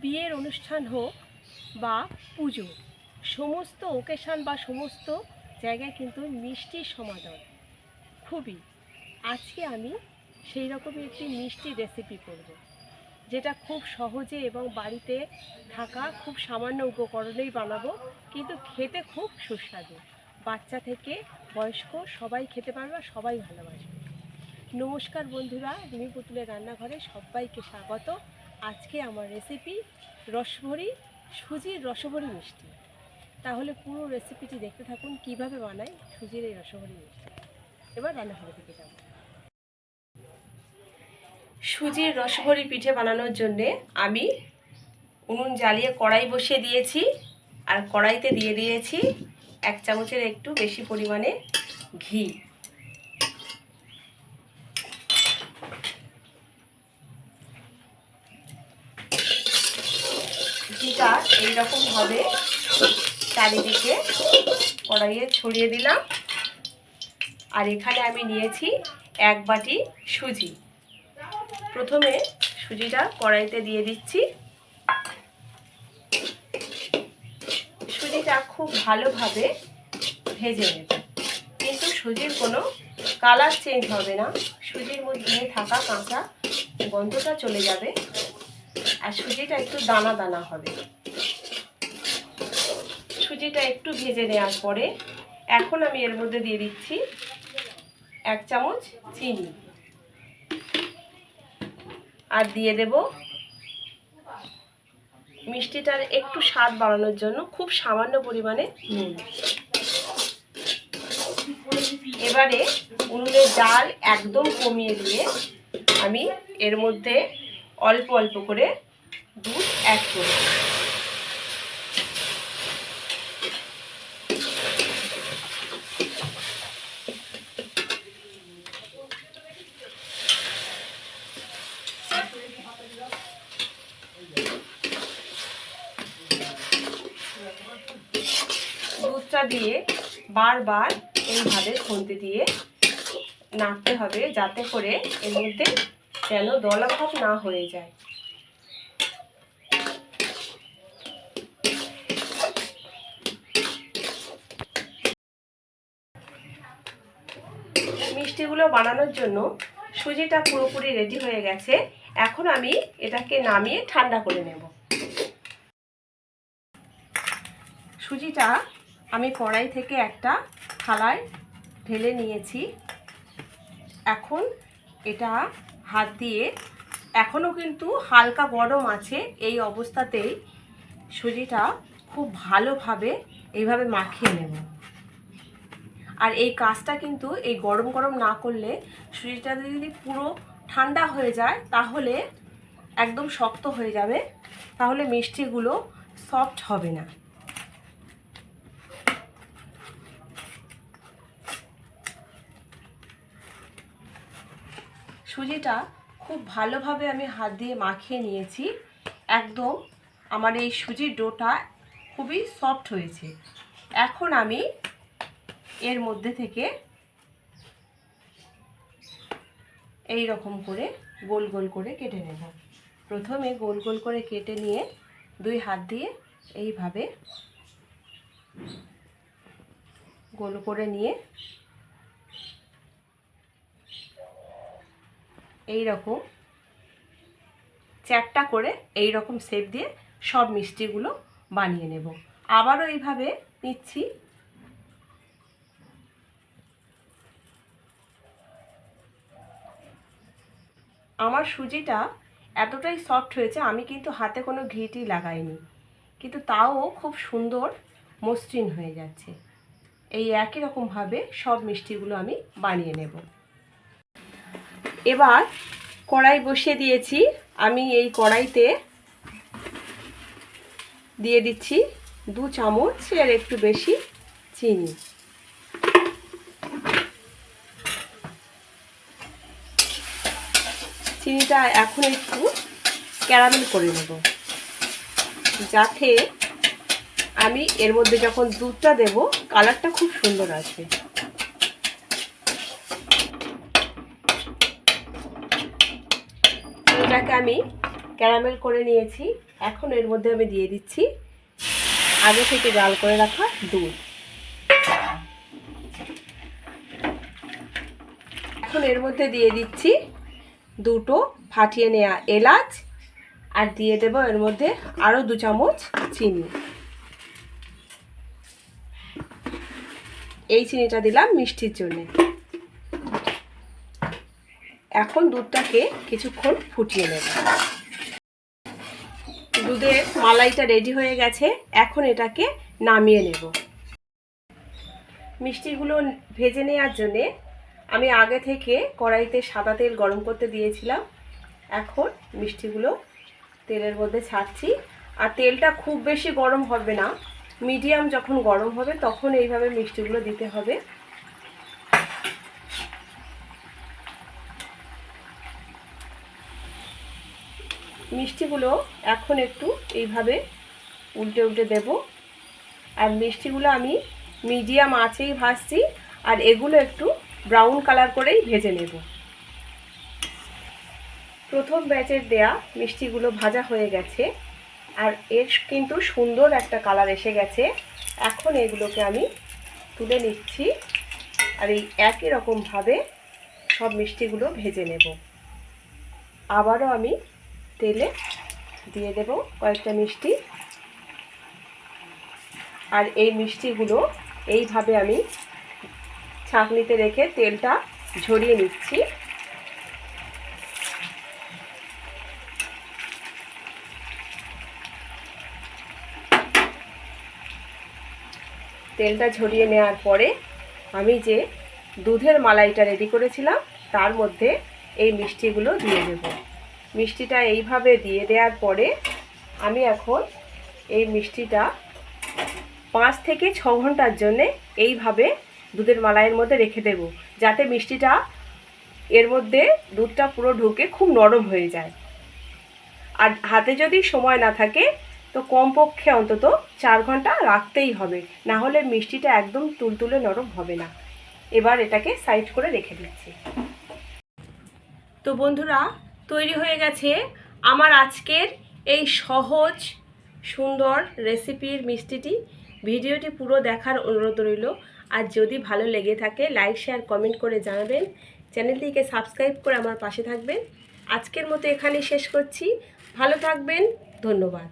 বিয়ের অনুষ্ঠান হোক বা পুজো, সমস্ত ওকেশান বা সমস্ত জায়গায় কিন্তু মিষ্টির সমাদর খুবই। আজকে আমি সেই রকমই একটি মিষ্টি রেসিপি করব, যেটা খুব সহজে এবং বাড়িতে থাকা খুব সামান্য উপকরণেই বানাবো, কিন্তু খেতে খুব সুস্বাদু। বাচ্চা থেকে বয়স্ক সবাই খেতে পারবে, সবাই ভালোবাসবে। নমস্কার বন্ধুরা, রিমি পুতুলের রান্নাঘরে সবাইকে স্বাগত। আজকে আমার রেসিপি রসভরি, সুজির রসভরি মিষ্টি। তাহলে পুরো রেসিপিটি দেখতে থাকুন কিভাবে বানাই সুজির এই রসভরি মিষ্টি। এবার রান্নাঘরে থেকে যাব। সুজির রসভরি পিঠে বানানোর জন্যে আমি উনুন জ্বালিয়ে কড়াই বসিয়ে দিয়েছি, আর কড়াইতে দিয়ে দিয়েছি 1 চামচের একটু বেশি পরিমাণে ঘি। ঘিটা এইরকমভাবে চারিদিকে কড়াইয়ে ছড়িয়ে দিলাম। আর এখানে আমি নিয়েছি 1 বাটি সুজি। প্রথমে সুজিটা কড়াইতে দিয়ে দিচ্ছি। সুজিটা খুব ভালোভাবে ভেজে নেব, কিন্তু সুজির কোনো কালার চেঞ্জ হবে না। সুজির মধ্যে থাকা কাঁচা গন্ধটা চলে যাবে, আর সুজিটা একটু দানা দানা হবে। সুজিটা একটু ভেজে নেওয়ার পরে এখন আমি এর মধ্যে দিয়ে দিচ্ছি 1 চামচ চিনি, আর দিয়ে দেব মিষ্টিটার একটু স্বাদ বাড়ানোর জন্য খুব সামান্য পরিমাণে নুন। এবারে উনুনের জাল একদম কমিয়ে দিয়ে আমি এর মধ্যে অল্প অল্প করে দুধ অ্যাড করব। দুধটা দিয়ে বারবার এইভাবে খুন্তি দিয়ে নাড়তে হবে, যাতে করে এর মধ্যে যেন দলাভাব না হয়ে যায়। মিষ্টিগুলো বানানোর জন্য সুজিটা পুরোপুরি রেডি হয়ে গেছে। এখন আমি এটাকে নামিয়ে ঠান্ডা করে নেব। সুজিটা আমি কড়াই থেকে একটা থালায় ঢেলে নিয়েছি। এখন এটা হাত দিয়ে, এখনও কিন্তু হালকা গরম আছে, এই অবস্থাতেই সুজিটা খুব ভালোভাবে এইভাবে মাখিয়ে নেব। আর এই কাজটা কিন্তু এই গরম গরম না করলে, সুজিটা যদি পুরো ঠান্ডা হয়ে যায় তাহলে একদম শক্ত হয়ে যাবে, তাহলে মিষ্টিগুলো সফট হবে না। সুজিটা খুব ভালোভাবে আমি হাত দিয়ে মাখিয়ে নিয়েছি। একদম আমার এই সুজির ডোটা খুবই সফট হয়েছে। এখন আমি এর মধ্যে থেকে এই রকম করে গোল গোল করে কেটে নেব। প্রথমে গোল গোল করে কেটে নিয়ে 2 হাত দিয়ে এইভাবে গোল করে নিয়ে এই রকম চ্যাপটা করে এই রকম শেপ দিয়ে সব মিষ্টিগুলো বানিয়ে নেব। আবারও এইভাবে নিচ্ছি। আমার সুজিটা এতটাই সফট হয়েছে, আমি কিন্তু হাতে কোনো ঘিটি লাগাইনি, কিন্তু তাও খুব সুন্দর মসৃণ হয়ে যাচ্ছে। এই একই রকমভাবে সব মিষ্টিগুলো আমি বানিয়ে নেব। এবার কড়াই বসিয়ে দিয়েছি। আমি এই কড়াইতে দিয়ে দিচ্ছি 2 চামচ এর একটু বেশি চিনি। চিনিটা এখন একটু ক্যারামেল করে নেব, যাতে আমি এর মধ্যে যখন দুধটা দেব কালারটা খুব সুন্দর আসবে। এটাকে আমি ক্যারামেল করে নিয়েছি। এখন এর মধ্যে আমি দিয়ে দিচ্ছি আগে থেকে জাল করে রাখা দুধ। এখন এর মধ্যে দিয়ে দিচ্ছি দুটো ফাটিয়ে নেওয়া এলাচ, আর দিয়ে দেব এর মধ্যে আরও 2 চামচ চিনি। এই চিনিটা দিলাম মিষ্টির জন্য। এখন দুধটাকে কিছুক্ষণ ফুটিয়ে নেব। দুধের মালাইটা রেডি হয়ে গেছে, এখন এটাকে নামিয়ে নেব। মিষ্টিগুলো ভেজে নেওয়ার জন্যে আমি আগে থেকে কড়াইতে সাদা তেল গরম করতে দিয়েছিলাম। এখন মিষ্টিগুলো তেলের মধ্যে ছাড়ছি। আর তেলটা খুব বেশি গরম হবে না, মিডিয়াম যখন গরম হবে তখন এইভাবে মিষ্টিগুলো দিতে হবে। মিষ্টিগুলো এখন একটু এইভাবে উল্টে উল্টে দেব। আর মিষ্টিগুলো আমি মিডিয়াম আঁচেই ভাজছি, আর এগুলো একটু ব্রাউন কালার করেই ভেজে নেব। প্রথম ব্যাচের দেয়া মিষ্টিগুলো ভাজা হয়ে গেছে, আর এর কিন্তু সুন্দর একটা কালার এসে গেছে। এখন এগুলোকে আমি তুলে নিচ্ছি, আর এই একই রকমভাবে সব মিষ্টিগুলো ভেজে নেব। আবারও আমি তেলে দিয়ে দেব কয়েকটা মিষ্টি, আর এই মিষ্টিগুলো এইভাবে আমি ছাঁকনিতে রেখে তেলটা ঝরিয়ে নিচ্ছি। তেলটা ঝরিয়ে নেওয়ার পরে আমি যে দুধের মালাইটা রেডি করেছিলাম তার মধ্যে এই মিষ্টিগুলো দিয়ে দেব। মিষ্টিটা এইভাবে দিয়ে দেওয়ার পরে আমি এখন এই মিষ্টিটা 5 থেকে 6 ঘন্টার জন্যে এইভাবে দুধের মালাইয়ের মধ্যে রেখে দেব, যাতে মিষ্টিটা এর মধ্যে দুধটা পুরো ঢুকে খুব নরম হয়ে যায়। আর হাতে যদি সময় না থাকে তো কমপক্ষে অন্তত 4 ঘন্টা রাখতেই হবে, না হলে মিষ্টিটা একদম তুলতুলে নরম হবে না। এবার এটাকে সাইড করে রেখে দিচ্ছি। তো বন্ধুরা, তৈরি হয়ে গেছে আমার আজকের এই সহজ সুন্দর রেসিপির মিষ্টিটি। ভিডিওটি পুরো দেখার অনুরোধ রইল। আর যদি ভালো লেগে থাকে লাইক শেয়ার কমেন্ট করে জানাবেন। চ্যানেলটিকে সাবস্ক্রাইব করে আমার পাশে থাকবেন। আজকের মতো এখানেই শেষ করছি। ভালো থাকবেন, ধন্যবাদ।